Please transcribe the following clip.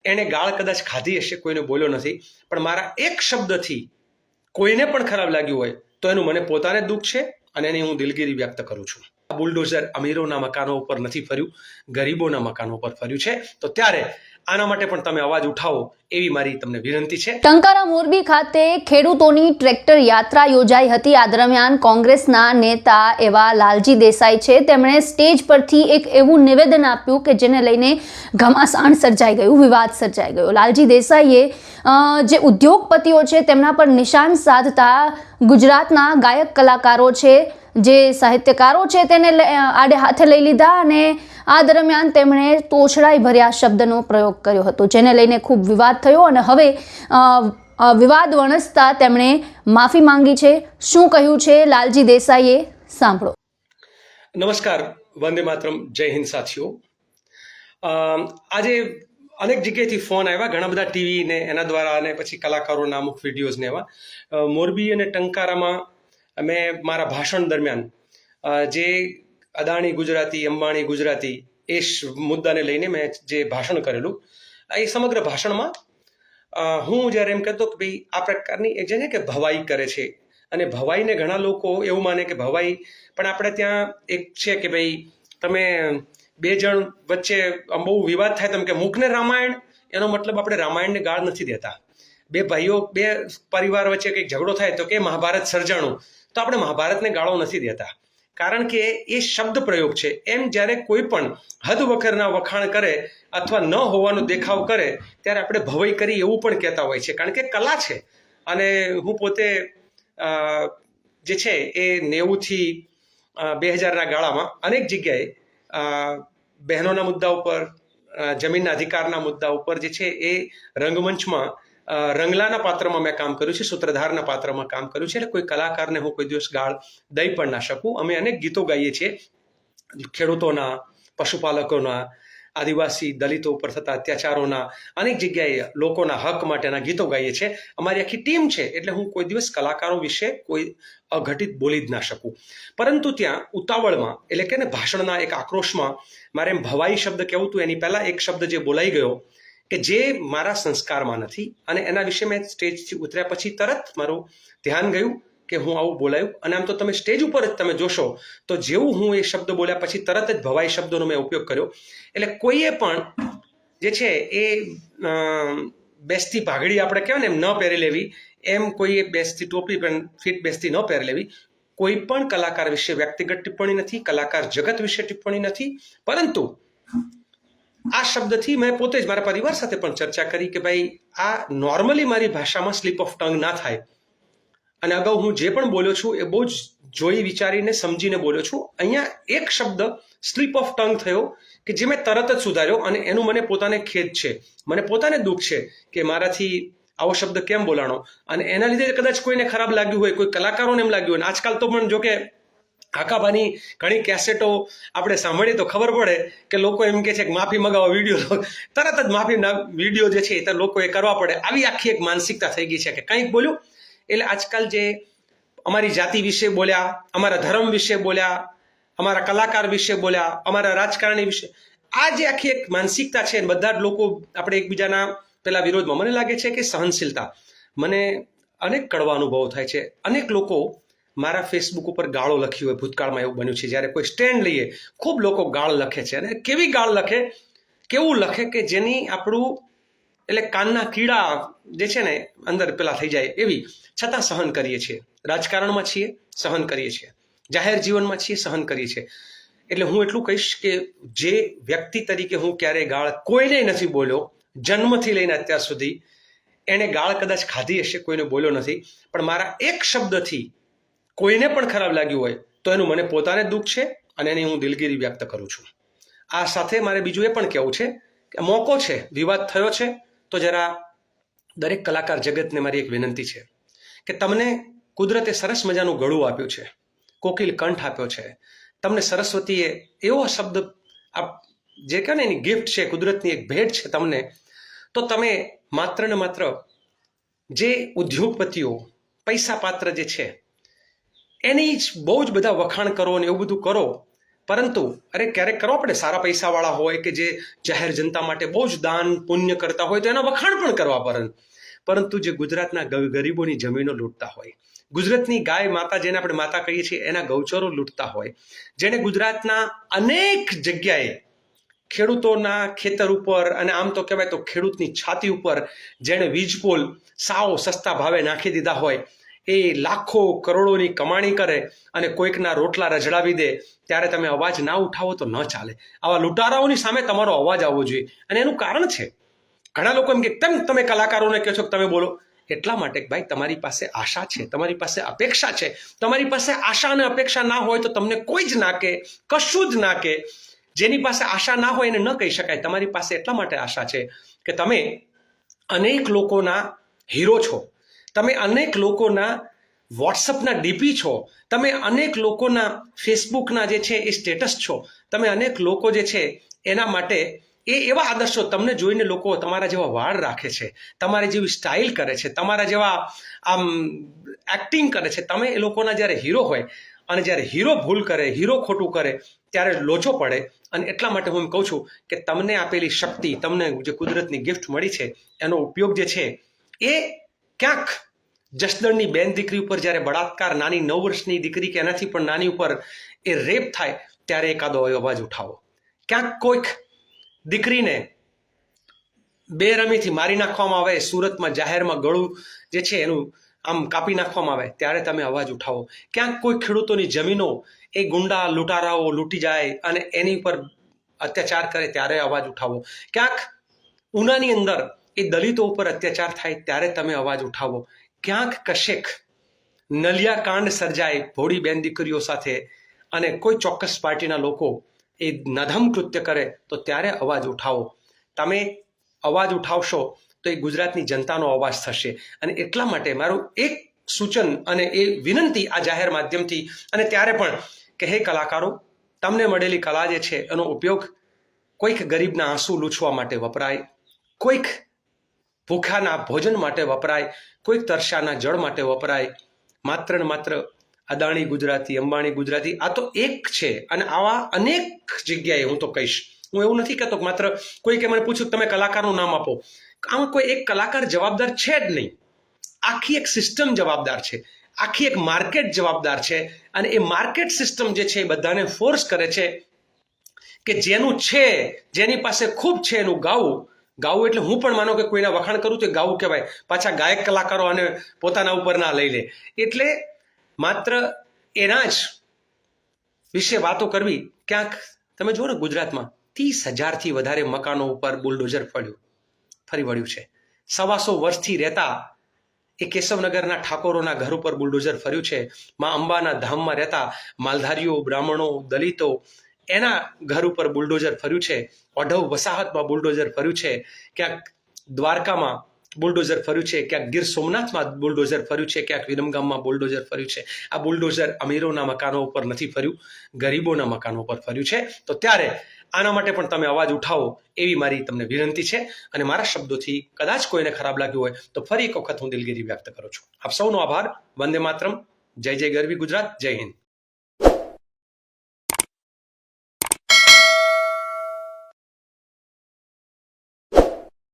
એણે ગાળ કદાચ ખાધી હશે, કોઈને બોલ્યો નથી, પણ મારા એક શબ્દથી કોઈને પણ ખરાબ લાગ્યું હોય તો એનું મને પોતાને દુઃખ છે અને એની હું દિલગીરી વ્યક્ત કરું છું. આ બુલડોઝર અમીરોના મકાનો ઉપર નથી ફર્યું, ગરીબોના મકાનો ઉપર ફર્યું છે. તો ત્યારે આના માટે પણ તમે અવાજ ઉઠાવો એવી મારી તમને વિનંતી છે. ટંકારા મોરબી ખાતે ખેડૂતોની ટ્રેક્ટર યાત્રા યોજાઈ હતી. આ દરમિયાન કોંગ્રેસના નેતા એવા લાલજી દેસાઈ છે, તેમણે સ્ટેજ પરથી એક એવું નિવેદન આપ્યું કે જેને લઈને ઘમાસાણ સર્જાઈ ગયું, વિવાદ સર્જાઈ ગયો. લાલજી દેસાઈએ જે ઉદ્યોગપતિઓ છે તેમના પર નિશાન સાધતા ગુજરાતના ગાયક કલાકારો છે, જે સાહિત્યકારો છે તેને આડે હાથે લઈ લીધા અને આ દરમિયાન તેમણે તોછડાઈ ભર્યા શબ્દનો પ્રયોગ કર્યો હતો, જેને લઈને ખૂબ વિવાદ થયો અને હવે વિવાદ વણસતા તેમણે માફી માંગી છે. શું કહ્યું છે લાલજી દેસાઈએ, સાંભળો. નમસ્કાર, વંદે માતરમ, જય હિન્દ સાથીઓ. આજે અનેક જગ્યાએથી ફોન આવ્યા, ઘણા બધા ટીવી ને એના દ્વારા અને પછી કલાકારોના અમુક વિડીયોઝ ને એવા. મોરબી અને ટંકારામાં મેં મારા ભાષણ દરમિયાન જે અદાણી ગુજરાતી, અંબાણી ગુજરાતી એ મુદ્દાને લઈને મેં જે ભાષણ કરેલું, એ સમગ્ર ભાષણમાં હું જ્યારે એમ કહેતો કે ભાઈ આ પ્રકારની એક છે ને કે ભવાઈ કરે છે, અને ભવાઈને ઘણા લોકો એવું માને કે ભવાઈ પણ આપણે ત્યાં એક છે કે ભાઈ તમે બે જણ વચ્ચે બહુ વિવાદ થાય, તમે કે મૂકને રામાયણ, એનો મતલબ આપણે રામાયણને ગાળ નથી દેતા. બે ભાઈઓ, બે પરિવાર વચ્ચે કંઈક ઝઘડો થાય તો કે મહાભારત સર્જાણું, તો આપણે મહાભારતને ગાળો નથી દેતા, કારણ કે એ શબ્દ પ્રયોગ છે. એમ જ્યારે કોઈ પણ હદ વખરના વખાણ કરે અથવા ન હોવાનો દેખાવ કરે ત્યારે આપણે ભવાઈ કરી એવું પણ કહેતા હોય છે, કારણ કે કલા છે. અને હું પોતે જે છે એ 90થી 2000ના ગાળામાં અનેક જગ્યાએ બહેનોના મુદ્દા ઉપર, જમીનના અધિકારના મુદ્દા ઉપર જે છે એ રંગમંચમાં રંગલાના પાત્રમાં મેં કામ કર્યું છે, સૂત્રધારના પાત્રમાં કામ કર્યું છે. એટલે કોઈ કલાકારને હું કોઈ દિવસ ગાળ દઈ પણ ના શકું. અમે અનેક ગીતો ગાઈએ છીએ, ખેડૂતોના, પશુપાલકોના, આદિવાસી દલિતો ઉપર થતા અત્યાચારોના, અનેક જગ્યાએ લોકોના હક માટેના ગીતો ગાઈએ છીએ. અમારી આખી ટીમ છે, એટલે હું કોઈ દિવસ કલાકારો વિશે કોઈ અઘટિત બોલી જ ના શકું. પરંતુ ત્યાં ઉતાવળમાં, એટલે કે ને ભાષણના એક આક્રોશમાં મારે એમ ભવાઈ શબ્દ કહેવું હતું, એની પહેલા એક શબ્દ જે બોલાઈ ગયો કે જે મારા સંસ્કારમાં નથી, અને એના વિશે મેં સ્ટેજથી ઉતર્યા પછી તરત મારું ધ્યાન ગયું કે હું આવું બોલાયું. અને આમ તો તમે સ્ટેજ ઉપર જ તમે જોશો તો જેવું હું એ શબ્દ બોલ્યા પછી તરત જ ભવાઈ શબ્દોનો મેં ઉપયોગ કર્યો. એટલે કોઈએ પણ જે છે એ બેસતી પાઘડી આપણે કહેવાય ને એમ ન પહેરી લેવી, એમ કોઈએ બેસતી ટોપી પણ ફિટ બેસતી ન પહેરી લેવી. કોઈ પણ કલાકાર વિશે વ્યક્તિગત ટિપ્પણી નથી, કલાકાર જગત વિશે ટિપ્પણી નથી, પરંતુ આ શબ્દથી મેં પોતે જ મારા પરિવાર સાથે પણ ચર્ચા કરી કે ભાઈ આ નોર્મલી મારી ભાષામાં સ્લીપ ઓફ ટંગ ના થાય. અને અગાઉ હું જે પણ બોલ્યો છું એ બહુ જ જોઈ વિચારીને સમજીને બોલ્યો છું. અહીંયા એક શબ્દ સ્લીપ ઓફ ટંગ થયો કે જે મેં તરત જ સુધાર્યો, અને એનું મને પોતાને ખેદ છે, મને પોતાને દુઃખ છે કે મારાથી આવો શબ્દ કેમ બોલાણો, અને એના લીધે કદાચ કોઈને ખરાબ લાગ્યું હોય, કોઈ કલાકારોને એમ લાગ્યું હોય. આજકાલ તો પણ જો કે આકાબાની ઘણી કેસેટો આપણે સાંભળીએ તો ખબર પડે કે લોકો એમ કે છે કે માફી મગાવો વિડીયો, તરત જ માફીના વિડીયો જે છે એ લોકોએ કરવા પડે, આવી આખી એક માનસિકતા થઈ ગઈ છે કે કંઈક બોલ્યું એટલે આજકાલ જે અમારી જાતિ વિશે બોલ્યા, અમારા ધર્મ વિશે બોલ્યા, અમારા કલાકાર વિશે બોલ્યા, અમારા રાજકારણી વિશે, આ જે આખી એક માનસિકતા છે, બધા જ લોકો આપણે એકબીજાના પેલા વિરોધમાં. મને લાગે છે કે સહનશીલતા, મને અનેક કડવા અનુભવો થાય છે. અનેક લોકો મારા ફેસબુક ઉપર ગાળો લખી હોય, ભૂતકાળમાં એવું બન્યું છે જ્યારે કોઈ સ્ટેન્ડ લઈએ ખૂબ લોકો ગાળ લખે છે, અને કેવી ગાળ લખે, કેવું લખે કે જેની આપણું એટલે કાનના કીડા જે છે ને અંદર પેલા થઈ જાય એવી, છતાં સહન કરીએ છીએ. રાજકારણમાં છીએ, સહન કરીએ છીએ, જાહેર જીવનમાં છીએ, સહન કરીએ છીએ. એટલે હું એટલું કહીશ કે જે વ્યક્તિ તરીકે હું ક્યારેય ગાળ કોઈને નથી બોલ્યો, જન્મથી લઈને અત્યાર સુધી, એણે ગાળ કદાચ ખાધી હશે, કોઈને બોલ્યો નથી, પણ મારા એક શબ્દથી કોઈને પણ ખરાબ લાગ્યું હોય તો એનું મને પોતાને દુઃખ છે, અને એની હું દિલગીરી વ્યક્ત કરું છું. આ સાથે મારે બીજું એ પણ કહેવું છે કે મોકો છે, વિવાદ થયો છે, તો જરા દરેક કલાકાર જગતને મારી એક વિનંતી છે કે તમને કુદરતે સરસ મજાનું ગળું આપ્યું છે, કોકિલ કંઠ આપ્યો છે, તમને સરસ્વતીએ એવો શબ્દ જે કહે ને એની ગિફ્ટ છે, કુદરતની એક ભેટ છે તમને, તો તમે માત્ર ને માત્ર જે ઉદ્યોગપતિઓ પૈસા પાત્ર જે છે એની જ બહુ જ બધા વખાણ કરો અને એવું બધું કરો, પરંતુ અરે ક્યારેક કરો આપણે સારા પૈસાવાળા હોય કે જે જાહેર જનતા માટે બહુ જ દાન પુણ્ય કરતા હોય તો એના વખાણ પણ કરવા પરંતુ જે ગુજરાતના ગરીબોની જમીનો લૂંટતા હોય, ગુજરાતની ગાય માતા જેને આપણે માતા કહીએ છીએ એના ગૌચરો લૂંટતા હોય, જેને ગુજરાતના અનેક જગ્યાએ ખેડૂતોના ખેતર ઉપર અને આમ તો કહેવાય તો ખેડૂતની છાતી ઉપર જેણે વીજપોલ સાવ સસ્તા ભાવે નાખી દીધા હોય, એ લાખો કરોડોની કમાણી કરે અને કોઈકના રોટલા રજડાવી દે, ત્યારે તમે અવાજ ના ઉઠાવો તો ન ચાલે. આવા લૂંટારાઓની સામે તમારો અવાજ આવવો જોઈએ. અને એનું કારણ છે, ઘણા લોકો એમ કે કેમ તમે કલાકારોને કહો છો કે તમે બોલો? એટલા માટે ભાઈ તમારી પાસે આશા છે, તમારી પાસે અપેક્ષા છે. તમારી પાસે આશા અને અપેક્ષા ના હોય તો તમને કોઈ જ ના કે, કશું જ ના કે. જેની પાસે આશા ના હોય એને ન કહી શકાય. તમારી પાસે એટલા માટે આશા છે કે તમે અનેક લોકોના હીરો છો, તમે અનેક લોકોના વોટ્સઅપના ડીપી છો, તમે અનેક લોકોના ફેસબુકના જે છે એ સ્ટેટસ છો, તમે અનેક લોકો જે છે એના માટે એ એવા આદર્શો તમને જોઈને લોકો તમારા જેવા વાળ રાખે છે, તમારી જેવી સ્ટાઇલ કરે છે, તમારા જેવા આમ એક્ટિંગ કરે છે. તમે એ લોકોના જ્યારે હીરો હોય અને જ્યારે હીરો ભૂલ કરે, હીરો ખોટું કરે ત્યારે લોચો પડે. અને એટલા માટે હું એમ કહું છું કે તમને આપેલી શક્તિ, તમને જે કુદરતની ગિફ્ટ મળી છે એનો ઉપયોગ જે છે એ ક્યાંક જસદણની બેન દીકરી ઉપર જ્યારે બળાત્કાર, નાની 9 વર્ષની દીકરી કે એનાથી પણ નાની ઉપર એ રેપ થાય ત્યારે એકાદો અવાજ ઉઠાવો. ક્યાંક કોઈક દીકરીને બેરમીથી મારી નાખવામાં આવે, સુરતમાં જાહેરમાં ગળું જે છે એનું આમ કાપી નાખવામાં આવે ત્યારે તમે અવાજ ઉઠાવો. ક્યાંક કોઈ ખેડૂતોની જમીનો એ ગુંડા લૂંટારાઓ લૂંટી જાય અને એની પર અત્યાચાર કરે ત્યારે અવાજ ઉઠાવો. ક્યાંક ઉનાની અંદર એ દલિતો ઉપર અત્યાચાર થાય ત્યારે તમે અવાજ ઉઠાવો. ક્યાંક કશેક નલિયા કાંડ સર્જાય ભોળી બેન દીકરીઓ સાથે અને કોઈ ચોક્કસ પાર્ટીના લોકો એ નધમ કૃત્ય કરે તો ત્યારે અવાજ ઉઠાવો. તમે અવાજ ઉઠાવશો તો એ ગુજરાતની જનતાનો અવાજ થશે. અને એટલા માટે મારું એક સૂચન અને એ વિનંતી આ જાહેર માધ્યમથી, અને ત્યારે પણ કે હે કલાકારો, તમને મળેલી કલા જે છે એનો ઉપયોગ કોઈક ગરીબના આંસુ લૂછવા માટે વપરાય, કોઈક ભૂખ્યાના ભોજન માટે વપરાય, કોઈક તરસ્યાના જળ માટે વપરાય. માત્ર ને માત્ર અદાણી ગુજરાતી, અંબાણી ગુજરાતી આ તો એક છે. અને આવા અનેક જગ્યાએ હું તો કહીશ, હું એવું નથી કહેતો કે માત્ર કોઈકે મને પૂછ્યું તમે કલાકારનું નામ આપો. આમાં કોઈ એક કલાકાર જવાબદાર છે જ નહીં. આખી એક સિસ્ટમ જવાબદાર છે, આખી એક માર્કેટ જવાબદાર છે. અને એ માર્કેટ સિસ્ટમ જે છે એ બધાને ફોર્સ કરે છે કે જેનું છે, જેની પાસે ખૂબ છે એનું ગાવું એટલે હું પણ માનો કે કોઈના વખાણ કરું તો ગાવું કહેવાય. પાછા ગાયક કલાકારો આને પોતાના ઉપર ના લઈ લે. એટલે માત્ર એના જ વિશે વાતો કરવી. ક્યાંક તમે જુઓ ને ગુજરાતમાં 30,000થી વધારે મકાનો ઉપર બુલડોઝર ફરી વળ્યું છે. 125 વર્ષથી રહેતા એ કેશવનગરના ઠાકોરોના ઘર ઉપર બુલડોઝર ફર્યું છે. મા અંબાના ધામમાં રહેતા માલધારીઓ, બ્રાહ્મણો, દલિતો એના ઘર ઉપર બુલડોઝર ફર્યું છે. ઓઢવ વસાહતમાં બુલડોઝર ફર્યું છે. ક્યાંક દ્વારકામાં બુલડોઝર ફર્યું છે, ક્યાંક ગીર સોમનાથમાં બુલડોઝર ફર્યું છે, ક્યાંક વિરમગામમાં બુલડોઝર ફર્યું છે. આ બુલડોઝર અમીરોના મકાનો ઉપર નથી ફર્યું, ગરીબોના મકાનો ઉપર ફર્યું છે. તો ત્યારે આના માટે પણ તમે અવાજ ઉઠાવો એવી મારી તમને વિનંતી છે. અને મારા શબ્દોથી કદાચ કોઈને ખરાબ લાગ્યું હોય તો ફરી એક વખત હું દિલગીરી વ્યક્ત કરું છું. આપ સૌનો આભાર. વંદે માતરમ. જય જય ગરવી ગુજરાત. જય હિન્દ.